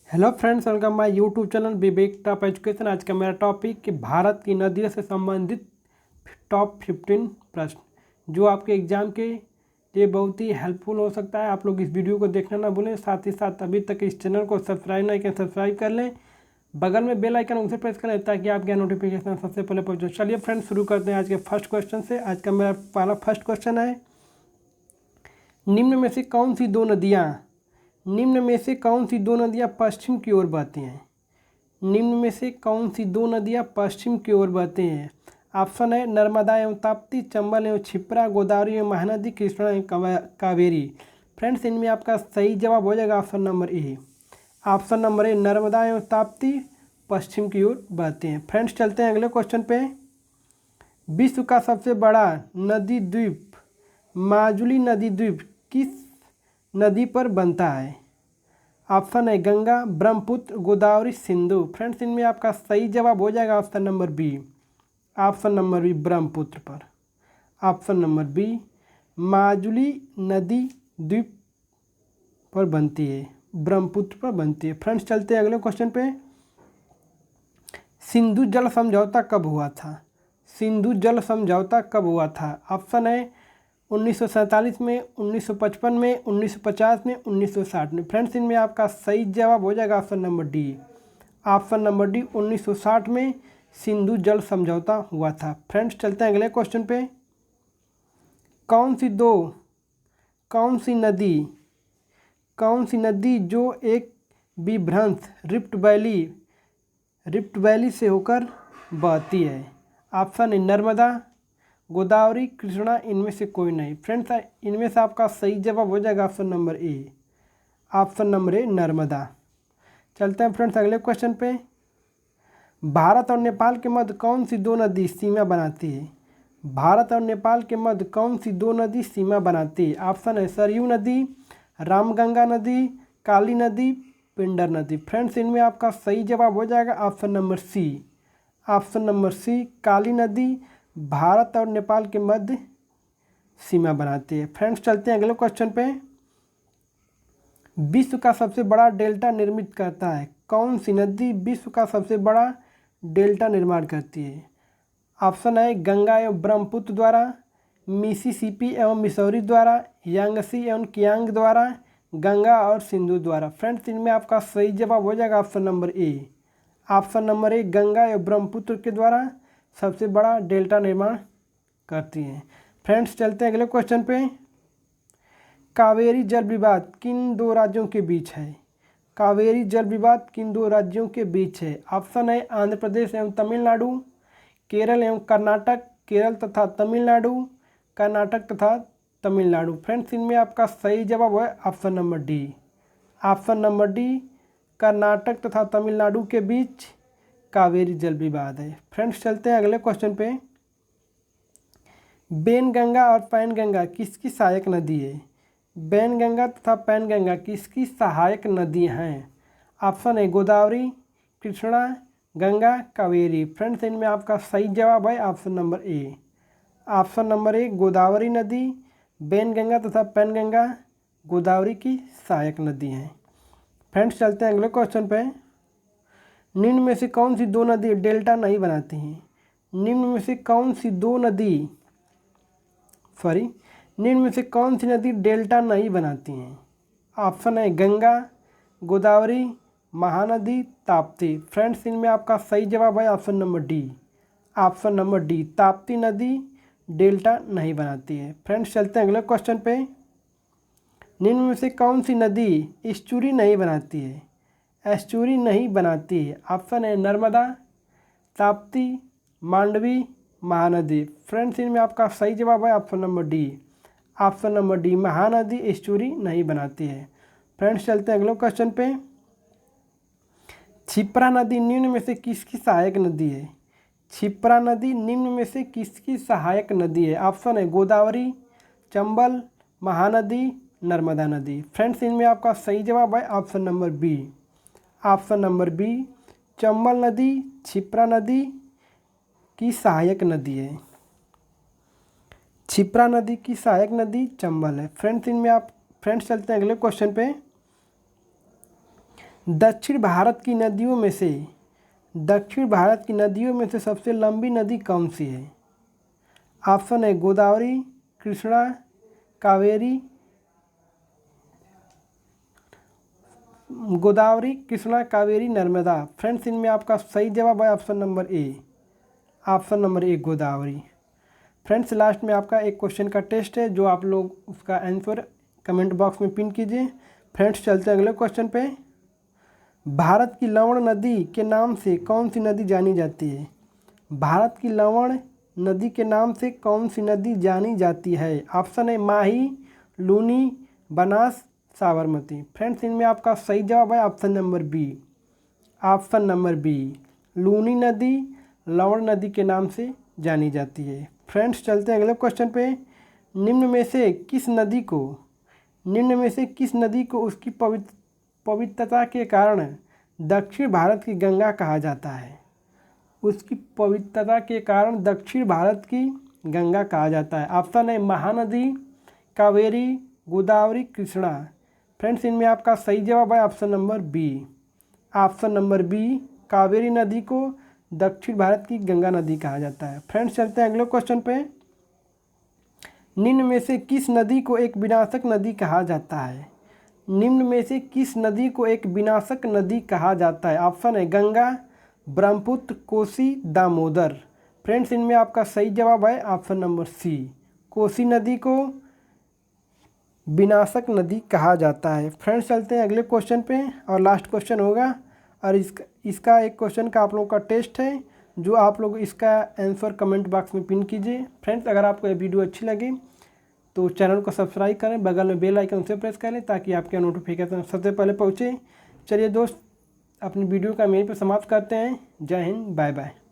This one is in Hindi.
Hello friends, welcome my YouTube channel Vivek top education. आज का मेरा टॉपिक कि भारत की नदियों से संबंधित टॉप 15 प्रश्न जो आपके एग्जाम के लिए बहुत ही हेल्पफुल हो सकता है। आप लोग इस वीडियो को देखना ना भूलें, साथ ही साथ अभी तक इस चैनल को सब्सक्राइब नहीं किया सब्सक्राइब कर लें, बगल में बेल आइकन उसे प्रेस करें ताकि आपके नोटिफिकेशन सबसे पहले पहुँचे। चलिए फ्रेंड्स, शुरू करते हैं आज के फर्स्ट क्वेश्चन से। आज का मेरा पहला फर्स्ट क्वेश्चन है, निम्न में से कौन सी दो नदियाँ पश्चिम की ओर बहती हैं? निम्न में से कौन सी दो नदियाँ पश्चिम की ओर बहती हैं? ऑप्शन है नर्मदा एवं ताप्ती, चंबल एवं क्षिप्रा, गोदावरी एवं महानदी, कृष्णा एवं कावेरी। फ्रेंड्स, इनमें आपका सही जवाब हो जाएगा option number A. Option number A, Narmada एवं ताप्ती पश्चिम की ओर बहते हैं। फ्रेंड्स, चलते हैं अगले क्वेश्चन पे। विश्व का सबसे बड़ा नदी द्वीप माजुली नदी द्वीप किस नदी पर बनता है? ऑप्शन है गंगा, ब्रह्मपुत्र, गोदावरी, सिंधु। फ्रेंड्स, इनमें आपका सही जवाब हो जाएगा option number B. Option number B, Brahmaputra पर। ऑप्शन नंबर बी, माजुली नदी द्वीप पर बनती है, ब्रह्मपुत्र पर बनती है। फ्रेंड्स, चलते हैं अगले क्वेश्चन पे। सिंधु जल समझौता कब हुआ था? सिंधु जल समझौता कब हुआ था? ऑप्शन है 1947 में, 1955 में, 1950 में, 1960 में। फ्रेंड्स, इनमें आपका सही जवाब हो जाएगा option number D. Option number D, 1960 में सिंधु जल समझौता हुआ था। फ्रेंड्स, चलते हैं अगले क्वेश्चन पे। कौन सी नदी जो एक विभ्रंश रिफ्ट वैली से होकर बहती है? ऑप्शन है नर्मदा, गोदावरी, कृष्णा, इनमें से कोई नहीं। फ्रेंड्स, इनमें से आपका सही जवाब हो जाएगा option number A. Option number A, Narmada. चलते हैं फ्रेंड्स अगले क्वेश्चन पे। भारत और नेपाल के मध्य कौन सी दो नदी सीमा बनाती है? भारत और नेपाल के मध्य कौन सी दो नदी सीमा बनाती है? ऑप्शन है सरयू नदी, रामगंगा नदी, काली नदी, पिंडर नदी। फ्रेंड्स, इनमें आपका सही जवाब हो जाएगा option number C. Option number C, Kali नदी भारत और नेपाल के मध्य सीमा बनाती है। फ्रेंड्स, चलते हैं अगले क्वेश्चन पे। विश्व का सबसे बड़ा डेल्टा निर्मित करता है? कौन सी नदी विश्व का सबसे बड़ा डेल्टा निर्माण करती है? ऑप्शन है गंगा एवं ब्रह्मपुत्र द्वारा, मिसिसिपी एवं मिसौरी द्वारा, यांगसी एवं कियांग द्वारा, गंगा और सिंधु द्वारा। फ्रेंड्स, इनमें आपका सही जवाब हो जाएगा option number A. Option number A, Ganga एवं ब्रह्मपुत्र के द्वारा सबसे बड़ा डेल्टा निर्माण करती हैं। फ्रेंड्स, चलते हैं अगले क्वेश्चन पे। कावेरी जल विवाद किन दो राज्यों के बीच है? कावेरी जल विवाद किन दो राज्यों के बीच है? ऑप्शन है आंध्र प्रदेश एवं तमिलनाडु, केरल एवं कर्नाटक, केरल तथा तमिलनाडु, कर्नाटक तथा तमिलनाडु। फ्रेंड्स, इनमें आपका सही जवाब है option number D. Option number D, Karnataka तथा तमिलनाडु के बीच कावेरी जल विवाद है। फ्रेंड्स, चलते हैं अगले क्वेश्चन पे। बेनगंगा और पैनगंगा किसकी सहायक नदी है? बेनगंगा तथा पैनगंगा किसकी सहायक नदी हैं? ऑप्शन है गोदावरी, कृष्णा, गंगा, कावेरी। फ्रेंड्स, इनमें आपका सही जवाब है option number A. Option number A, Godavari नदी, बेनगंगा तथा पैनगंगा गोदावरी की सहायक नदी हैं। फ्रेंड्स, चलते हैं अगले क्वेश्चन पे। निम्न में से कौन सी दो नदी डेल्टा नहीं बनाती हैं? निम्न में से कौन सी नदी डेल्टा नहीं बनाती हैं? ऑप्शन है गंगा, गोदावरी, महानदी, ताप्ती। फ्रेंड्स, इनमें आपका सही जवाब है option number D. Option number D, Tapti नदी डेल्टा नहीं बनाती है। फ्रेंड्स, चलते हैं अगले क्वेश्चन पे। निम्न में से कौन सी नदी एस्चुरी नहीं बनाती है? एस्चुरी नहीं बनाती है। ऑप्शन है नर्मदा, ताप्ती, मांडवी, महानदी। फ्रेंड्स, इनमें आपका सही जवाब है option number D. Option number D, Mahanadi estuary नहीं बनाती है। फ्रेंड्स, चलते हैं अगले क्वेश्चन पे। क्षिप्रा नदी निम्न में से किसकी सहायक नदी है? क्षिप्रा नदी निम्न में से किसकी सहायक नदी है? ऑप्शन है गोदावरी, चंबल, महानदी, नर्मदा नदी। फ्रेंड्स, इनमें आपका सही जवाब है option number B. Option number B, Chambal नदी क्षिप्रा नदी की सहायक नदी है। क्षिप्रा नदी की सहायक नदी चंबल है। फ्रेंड्स, चलते हैं अगले क्वेश्चन पे। दक्षिण भारत की नदियों में से सबसे लंबी नदी कौन सी है? ऑप्शन है गोदावरी, कृष्णा, कावेरी, नर्मदा। फ्रेंड्स, इनमें आपका सही जवाब है option number A Godavari. Friends, last में आपका एक क्वेश्चन का टेस्ट है, जो आप लोग उसका आंसर कमेंट बॉक्स में पिन कीजिए। फ्रेंड्स, चलते हैं अगले क्वेश्चन पे। भारत की लवण नदी के नाम से कौन सी नदी जानी जाती है? भारत की लवण नदी के नाम से कौन सी नदी जानी जाती है? ऑप्शन है माही, लूनी, बनास, साबरमती। फ्रेंड्स, इनमें आपका सही जवाब है ऑप्शन नंबर बी लूनी नदी लवण नदी के नाम से जानी जाती है। फ्रेंड्स, चलते हैं अगले क्वेश्चन पे। निम्न में से किस नदी को उसकी पवित्रता के कारण दक्षिण भारत की गंगा कहा जाता है? उसकी पवित्रता के कारण दक्षिण भारत की गंगा कहा जाता है। ऑप्शन है महानदी, कावेरी, गोदावरी, कृष्णा। फ्रेंड्स, इनमें आपका सही जवाब है ऑप्शन नंबर बी कावेरी नदी को दक्षिण भारत की गंगा नदी कहा जाता है। फ्रेंड्स, चलते हैं अगले क्वेश्चन पे। निम्न में से किस नदी को एक विनाशक नदी कहा जाता है? निम्न में से किस नदी को एक विनाशक नदी कहा जाता है? ऑप्शन है गंगा, ब्रह्मपुत्र, कोसी, दामोदर। फ्रेंड्स, इनमें आपका सही जवाब है ऑप्शन नंबर सी कोसी नदी को विनाशक नदी कहा जाता है। फ्रेंड्स, चलते हैं अगले क्वेश्चन पे और लास्ट क्वेश्चन होगा, और इसका एक क्वेश्चन का आप लोगों का टेस्ट है, जो आप लोग इसका आंसर कमेंट बॉक्स में पिन कीजिए। फ्रेंड्स, अगर आपको ये वीडियो अच्छी लगी तो चैनल को सब्सक्राइब करें, बगल में बेल आइकन से प्रेस करें ताकि आपके नोटिफिकेशन सबसे पहले पहुँचे। चलिए दोस्त, अपनी वीडियो का यहीं पर समाप्त करते हैं। जय हिंद, बाय बाय।